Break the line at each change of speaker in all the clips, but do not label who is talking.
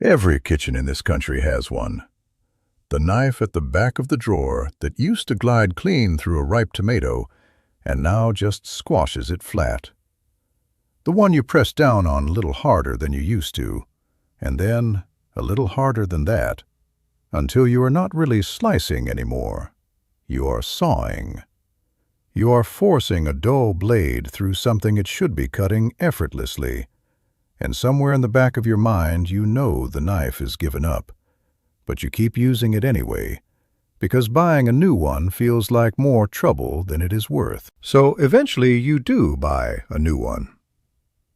Every kitchen in this country has one. The knife at the back of the drawer that used to glide clean through a ripe tomato and now just squashes it flat. The one you press down on a little harder than you used to, and then a little harder than that, until you are not really slicing anymore. You are sawing. You are forcing a dull blade through something it should be cutting effortlessly, and somewhere in the back of your mind you know the knife is given up, but you keep using it anyway, because buying a new one feels like more trouble than it is worth. So eventually you do buy a new one.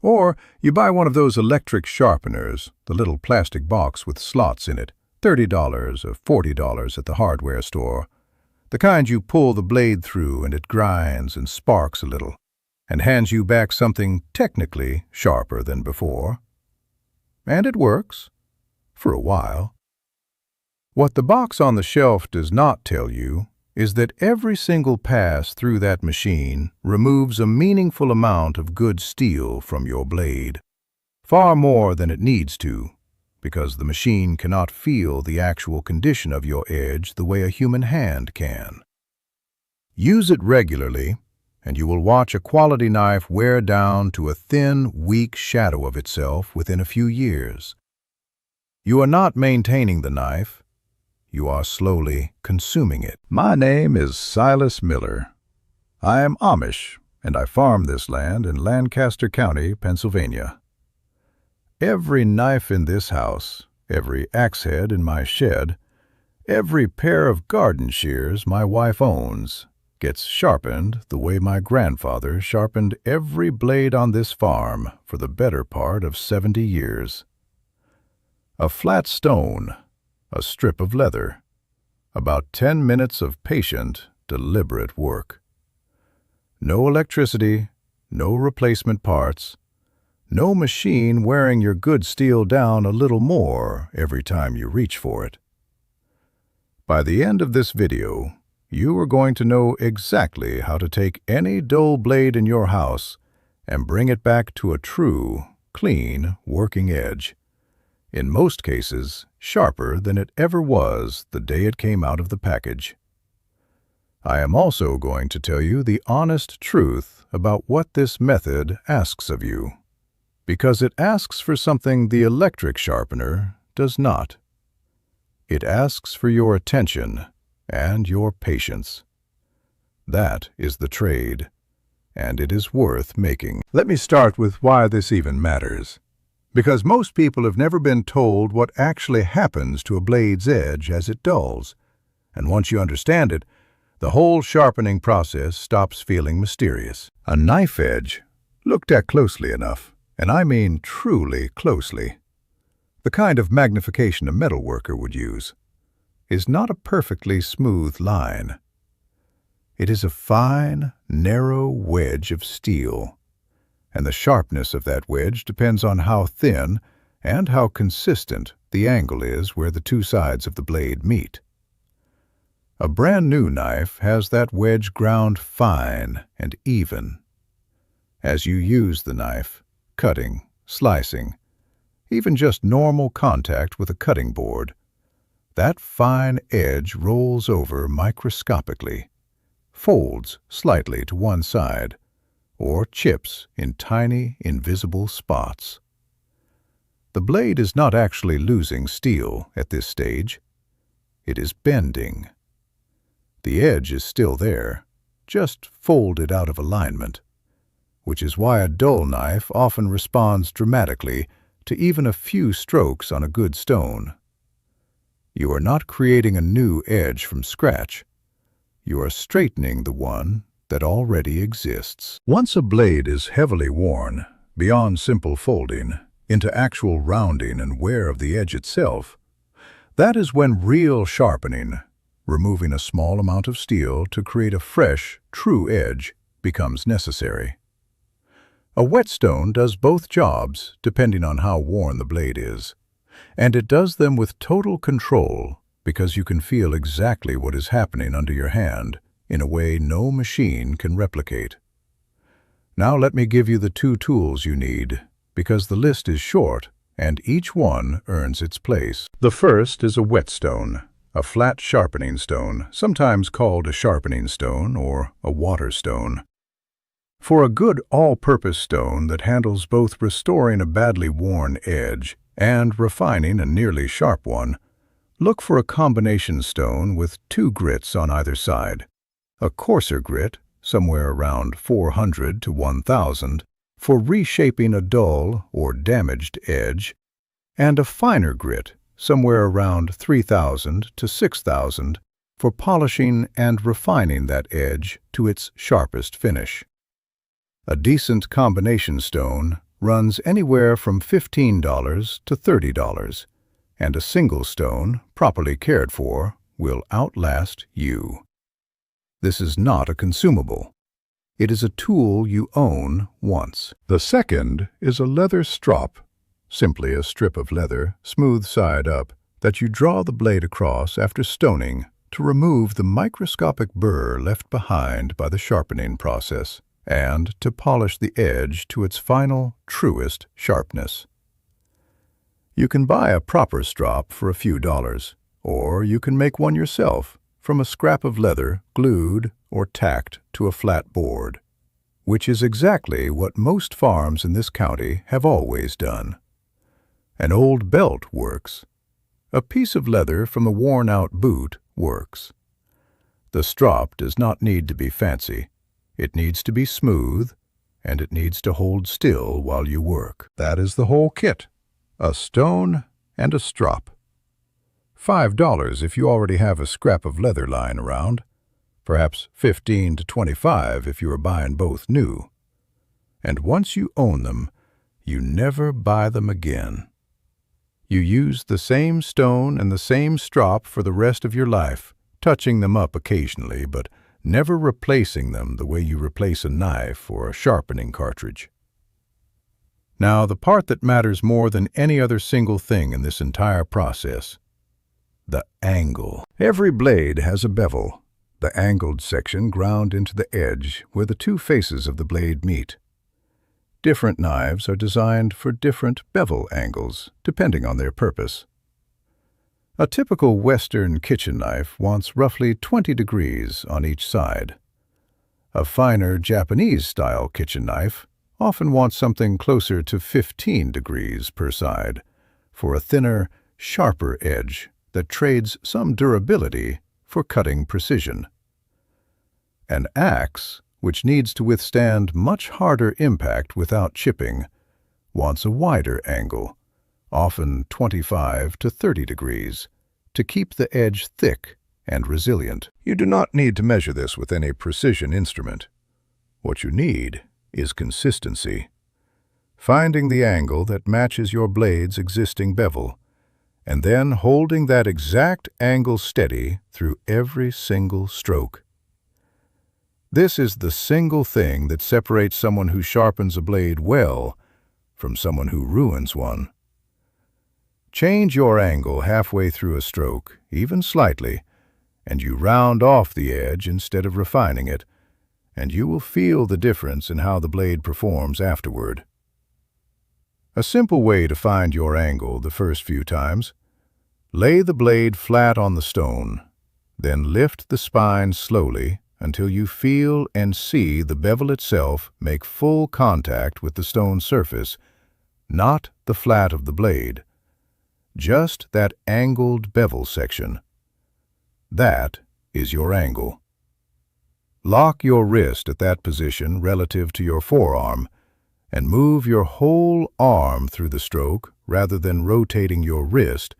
Or you buy one of those electric sharpeners, the little plastic box with slots in it, $30 or $40 at the hardware store, the kind you pull the blade through and it grinds and sparks a little, and hands you back something technically sharper than before. And it works, for a while. What the box on the shelf does not tell you is that every single pass through that machine removes a meaningful amount of good steel from your blade, far more than it needs to, because the machine cannot feel the actual condition of your edge the way a human hand can. Use it regularly, and you will watch a quality knife wear down to a thin, weak shadow of itself within a few years. You are not maintaining the knife. You are slowly consuming it. My name is Silas Miller. I am Amish, and I farm this land in Lancaster County, Pennsylvania. Every knife in this house, every axe head in my shed, every pair of garden shears my wife owns, gets sharpened the way my grandfather sharpened every blade on this farm for the better part of 70 years. A flat stone, a strip of leather, about 10 minutes of patient, deliberate work. No electricity, no replacement parts, no machine wearing your good steel down a little more every time you reach for it. By the end of this video, you are going to know exactly how to take any dull blade in your house and bring it back to a true, clean, working edge. In most cases, sharper than it ever was the day it came out of the package. I am also going to tell you the honest truth about what this method asks of you, because it asks for something the electric sharpener does not. It asks for your attention and your patience. That is the trade, and it is worth making. Let me start with why this even matters. Because most people have never been told what actually happens to a blade's edge as it dulls, and once you understand it, the whole sharpening process stops feeling mysterious. A knife edge, looked at closely enough, and I mean truly closely, the kind of magnification a metalworker would use, is not a perfectly smooth line. It is a fine, narrow wedge of steel, and the sharpness of that wedge depends on how thin and how consistent the angle is where the two sides of the blade meet. A brand new knife has that wedge ground fine and even. As you use the knife, cutting, slicing, even just normal contact with a cutting board, that fine edge rolls over microscopically, folds slightly to one side, or chips in tiny, invisible spots. The blade is not actually losing steel at this stage. It is bending. The edge is still there, just folded out of alignment, which is why a dull knife often responds dramatically to even a few strokes on a good stone. You are not creating a new edge from scratch. You are straightening the one that already exists. Once a blade is heavily worn, beyond simple folding, into actual rounding and wear of the edge itself, that is when real sharpening, removing a small amount of steel to create a fresh, true edge, becomes necessary. A whetstone does both jobs depending on how worn the blade is, and it does them with total control because you can feel exactly what is happening under your hand in a way no machine can replicate. Now let me give you the two tools you need, because the list is short and each one earns its place. The first is a whetstone, a flat sharpening stone, sometimes called a sharpening stone or a water stone. For a good all-purpose stone that handles both restoring a badly worn edge and refining a nearly sharp one, look for a combination stone with 2 grits on either side. A coarser grit, somewhere around 400 to 1000, for reshaping a dull or damaged edge, and a finer grit, somewhere around 3000 to 6000, for polishing and refining that edge to its sharpest finish. A decent combination stone runs anywhere from $15 to $30, and a single stone, properly cared for, will outlast you. This is not a consumable. It is a tool you own once. The second is a leather strop, simply a strip of leather, smooth side up, that you draw the blade across after stoning to remove the microscopic burr left behind by the sharpening process, and to polish the edge to its final, truest sharpness. You can buy a proper strop for a few dollars, or you can make one yourself from a scrap of leather glued or tacked to a flat board, which is exactly what most farms in this county have always done. An old belt works. A piece of leather from a worn-out boot works. The strop does not need to be fancy. It needs to be smooth, and it needs to hold still while you work. That is the whole kit. A stone and a strop. $5 if you already have a scrap of leather lying around. Perhaps $15 to $25 if you are buying both new. And once you own them, you never buy them again. You use the same stone and the same strop for the rest of your life, touching them up occasionally, but never replacing them the way you replace a knife or a sharpening cartridge. Now, the part that matters more than any other single thing in this entire process: the angle. Every blade has a bevel, the angled section ground into the edge where the 2 faces of the blade meet. Different knives are designed for different bevel angles, depending on their purpose. A typical Western kitchen knife wants roughly 20 degrees on each side. A finer Japanese-style kitchen knife often wants something closer to 15 degrees per side for a thinner, sharper edge that trades some durability for cutting precision. An axe, which needs to withstand much harder impact without chipping, wants a wider angle, often 25 to 30 degrees, to keep the edge thick and resilient. You do not need to measure this with any precision instrument. What you need is consistency. Finding the angle that matches your blade's existing bevel, and then holding that exact angle steady through every single stroke. This is the single thing that separates someone who sharpens a blade well from someone who ruins one. Change your angle halfway through a stroke, even slightly, and you round off the edge instead of refining it, and you will feel the difference in how the blade performs afterward. A simple way to find your angle the first few times: lay the blade flat on the stone, then lift the spine slowly until you feel and see the bevel itself make full contact with the stone surface, not the flat of the blade, just that angled bevel section. That is your angle. Lock your wrist at that position relative to your forearm, and move your whole arm through the stroke rather than rotating your wrist,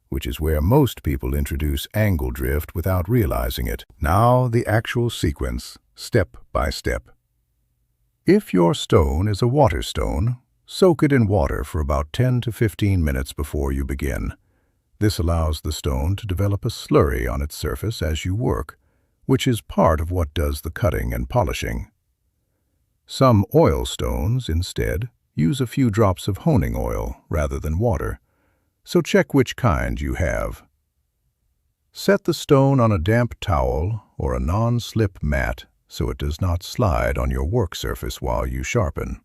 which is where most people introduce angle drift without realizing it. Now the actual sequence, step by step. If your stone is a water stone, soak it in water for about 10 to 15 minutes before you begin. This allows the stone to develop a slurry on its surface as you work, which is part of what does the cutting and polishing. Some oil stones, instead, use a few drops of honing oil rather than water, so check which kind you have. Set the stone on a damp towel or a non-slip mat so it does not slide on your work surface while you sharpen.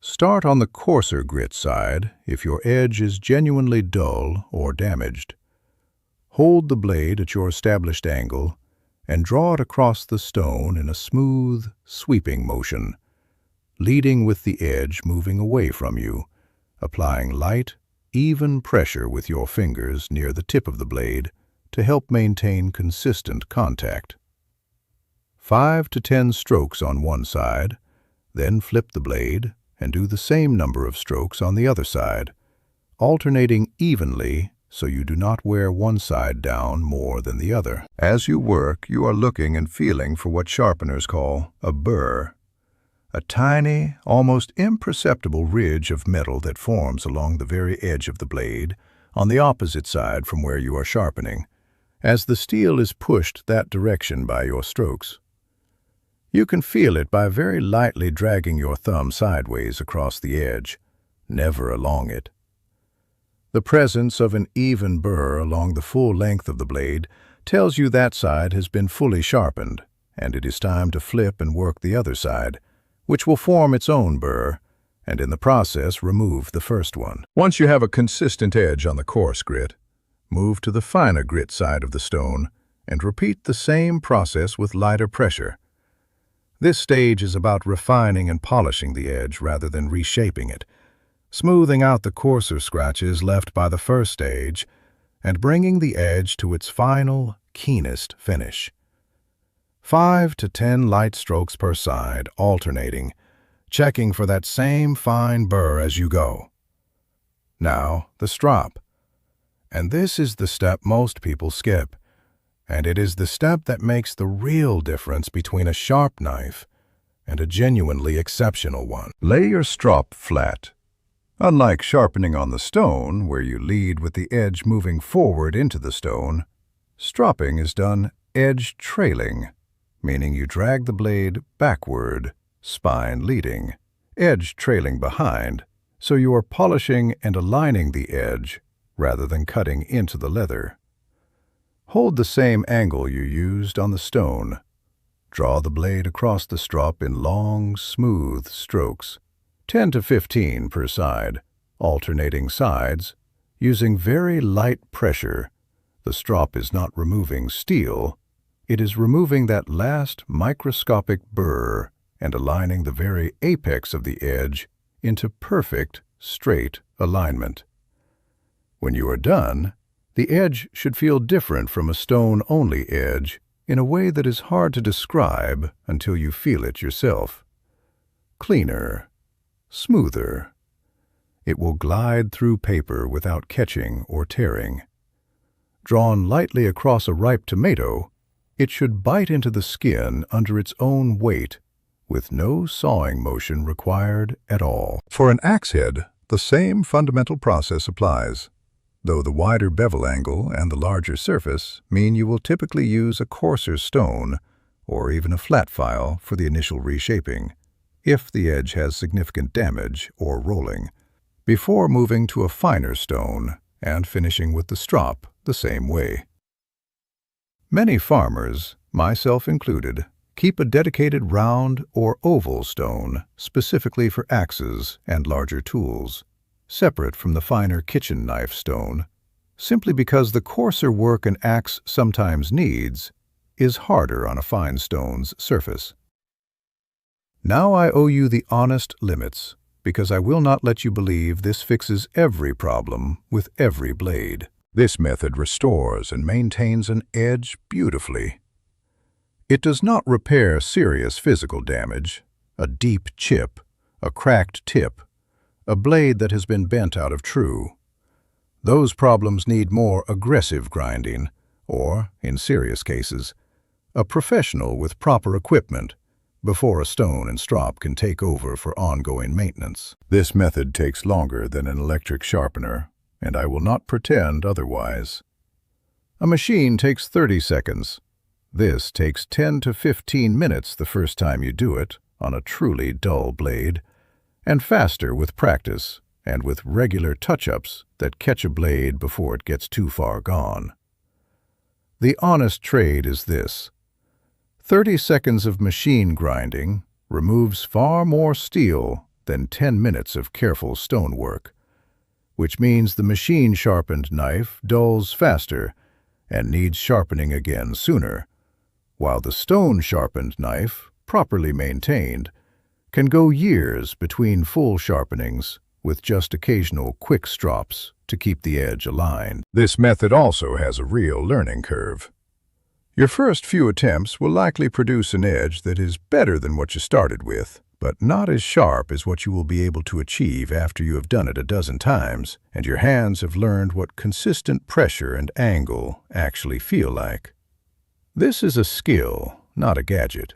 Start on the coarser grit side if your edge is genuinely dull or damaged. Hold the blade at your established angle and draw it across the stone in a smooth, sweeping motion, leading with the edge moving away from you, applying light, even pressure with your fingers near the tip of the blade to help maintain consistent contact. 5 to 10 strokes on one side, then flip the blade and do the same number of strokes on the other side, alternating evenly so you do not wear one side down more than the other. As you work, you are looking and feeling for what sharpeners call a burr, a tiny, almost imperceptible ridge of metal that forms along the very edge of the blade on the opposite side from where you are sharpening, as the steel is pushed that direction by your strokes. You can feel it by very lightly dragging your thumb sideways across the edge, never along it. The presence of an even burr along the full length of the blade tells you that side has been fully sharpened, and it is time to flip and work the other side, which will form its own burr, and in the process remove the first one. Once you have a consistent edge on the coarse grit, move to the finer grit side of the stone and repeat the same process with lighter pressure. This stage is about refining and polishing the edge rather than reshaping it, smoothing out the coarser scratches left by the first stage and bringing the edge to its final, keenest finish. 5 to 10 light strokes per side, alternating, checking for that same fine burr as you go. Now, the strop. And this is the step most people skip, and it is the step that makes the real difference between a sharp knife and a genuinely exceptional one. Lay your strop flat. Unlike sharpening on the stone, where you lead with the edge moving forward into the stone, stropping is done edge trailing, meaning you drag the blade backward, spine leading, edge trailing behind, so you are polishing and aligning the edge rather than cutting into the leather. Hold the same angle you used on the stone. Draw the blade across the strop in long, smooth strokes, 10 to 15 per side, alternating sides, using very light pressure. The strop is not removing steel, it is removing that last microscopic burr and aligning the very apex of the edge into perfect, straight alignment. When you are done, the edge should feel different from a stone-only edge in a way that is hard to describe until you feel it yourself. Cleaner, smoother. It will glide through paper without catching or tearing. Drawn lightly across a ripe tomato, it should bite into the skin under its own weight, with no sawing motion required at all. For an axe head, the same fundamental process applies, though the wider bevel angle and the larger surface mean you will typically use a coarser stone or even a flat file for the initial reshaping, if the edge has significant damage or rolling, before moving to a finer stone and finishing with the strop the same way. Many farmers, myself included, keep a dedicated round or oval stone specifically for axes and larger tools, separate from the finer kitchen knife stone, simply because the coarser work an axe sometimes needs is harder on a fine stone's surface. Now I owe you the honest limits, because I will not let you believe this fixes every problem with every blade. This method restores and maintains an edge beautifully. It does not repair serious physical damage, a deep chip, a cracked tip, a blade that has been bent out of true. Those problems need more aggressive grinding, or, in serious cases, a professional with proper equipment, before a stone and strop can take over for ongoing maintenance. This method takes longer than an electric sharpener, and I will not pretend otherwise. A machine takes 30 seconds. This takes 10 to 15 minutes the first time you do it on a truly dull blade, and faster with practice and with regular touch-ups that catch a blade before it gets too far gone. The honest trade is this: 30 seconds of machine grinding removes far more steel than 10 minutes of careful stonework, which means the machine-sharpened knife dulls faster and needs sharpening again sooner, while the stone-sharpened knife, properly maintained, can go years between full sharpenings with just occasional quick strops to keep the edge aligned. This method also has a real learning curve. Your first few attempts will likely produce an edge that is better than what you started with, but not as sharp as what you will be able to achieve after you have done it a dozen times and your hands have learned what consistent pressure and angle actually feel like. This is a skill, not a gadget.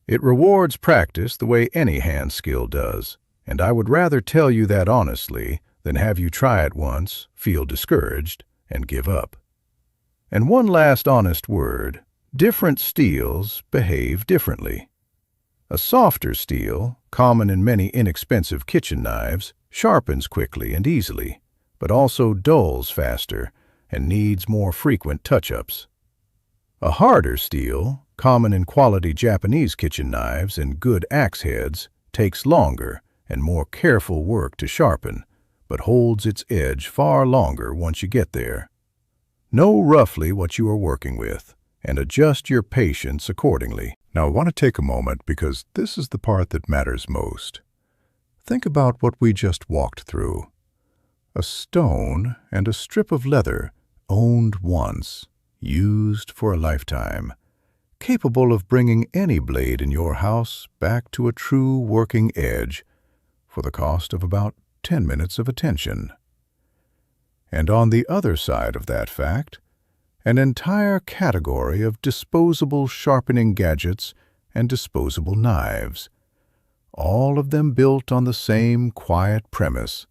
It rewards practice the way any hand skill does, and I would rather tell you that honestly than have you try it once, feel discouraged, and give up. And one last honest word, different steels behave differently. A softer steel, common in many inexpensive kitchen knives, sharpens quickly and easily, but also dulls faster and needs more frequent touch-ups. A harder steel, common in quality Japanese kitchen knives and good axe heads, takes longer and more careful work to sharpen, but holds its edge far longer once you get there. Know roughly what you are working with, and adjust your patience accordingly. Now I want to take a moment because this is the part that matters most. Think about what we just walked through. A stone and a strip of leather, owned once, used for a lifetime, capable of bringing any blade in your house back to a true working edge for the cost of about 10 minutes of attention. And on the other side of that fact, an entire category of disposable sharpening gadgets and disposable knives, all of them built on the same quiet premise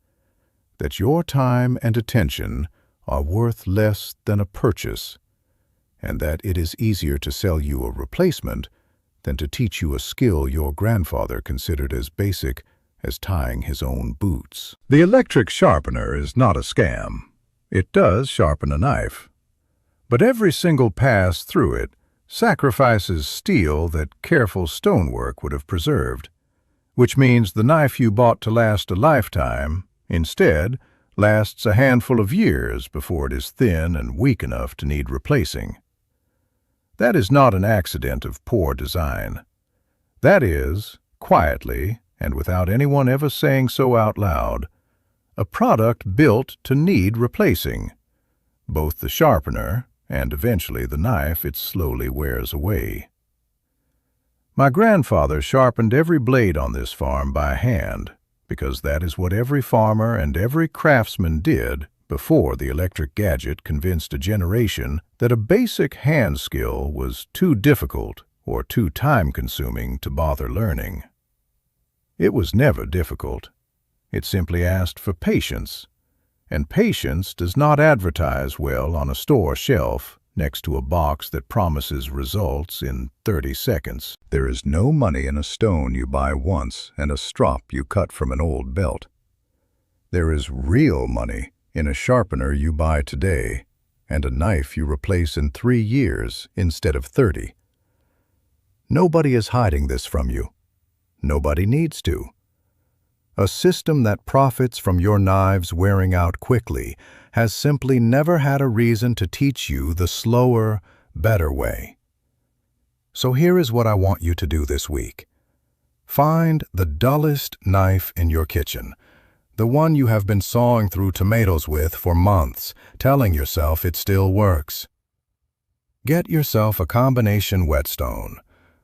that your time and attention are worth less than a purchase, and that it is easier to sell you a replacement than to teach you a skill your grandfather considered as basic as tying his own boots. The electric sharpener is not a scam. It does sharpen a knife. But every single pass through it sacrifices steel that careful stonework would have preserved, which means the knife you bought to last a lifetime, instead, lasts a handful of years before it is thin and weak enough to need replacing. That is not an accident of poor design. That is, quietly, and without anyone ever saying so out loud, a product built to need replacing, both the sharpener and eventually the knife it slowly wears away. My grandfather sharpened every blade on this farm by hand, because that is what every farmer and every craftsman did before the electric gadget convinced a generation that a basic hand skill was too difficult or too time-consuming to bother learning. It was never difficult. It simply asked for patience, and patience does not advertise well on a store shelf next to a box that promises results in 30 seconds. There is no money in a stone you buy once and a strop you cut from an old belt. There is real money in a sharpener you buy today and a knife you replace in 3 years instead of 30. Nobody is hiding this from you. Nobody needs to. A system that profits from your knives wearing out quickly has simply never had a reason to teach you the slower, better way. So here is what I want you to do this week. Find the dullest knife in your kitchen, the one you have been sawing through tomatoes with for months, telling yourself it still works. Get yourself a combination whetstone,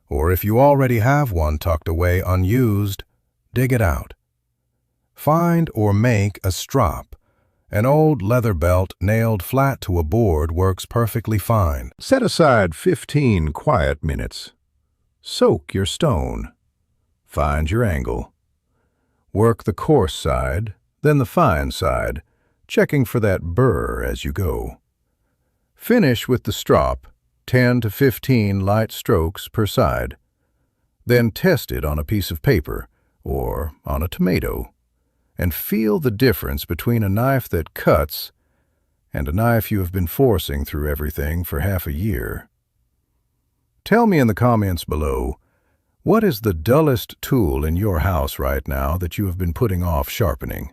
or if you already have one tucked away unused, dig it out. Find or make a strop. An old leather belt nailed flat to a board works perfectly fine. Set aside 15 quiet minutes. Soak your stone. Find your angle. Work the coarse side, then the fine side, checking for that burr as you go. Finish with the strop, 10 to 15 light strokes per side. Then test it on a piece of paper or on a tomato, and feel the difference between a knife that cuts and a knife you have been forcing through everything for half a year. Tell me in the comments below, What is the dullest tool in your house right now that you have been putting off sharpening?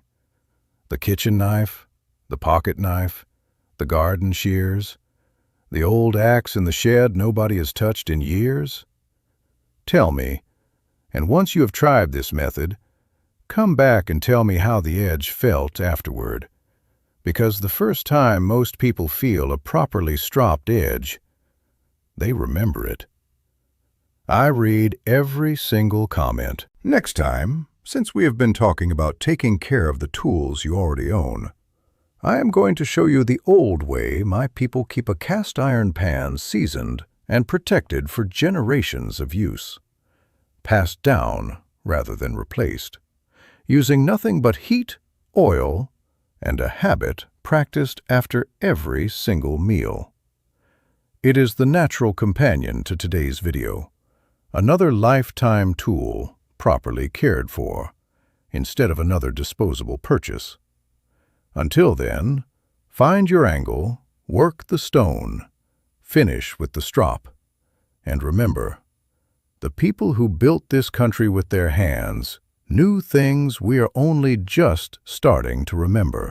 The kitchen knife? The pocket knife? The garden shears? The old axe in the shed nobody has touched in years? Tell me, and once you have tried this method, come back and tell me how the edge felt afterward. Because the first time most people feel a properly stropped edge, they remember it. I read every single comment. Next time, since we have been talking about taking care of the tools you already own, I am going to show you the old way my people keep a cast iron pan seasoned and protected for generations of use. Passed down rather than replaced, using nothing but heat, oil, and a habit practiced after every single meal. It is the natural companion to today's video. Another lifetime tool properly cared for, instead of another disposable purchase. Until then, find your angle, work the stone, finish with the strop, and remember, the people who built this country with their hands knew things we are only just starting to remember.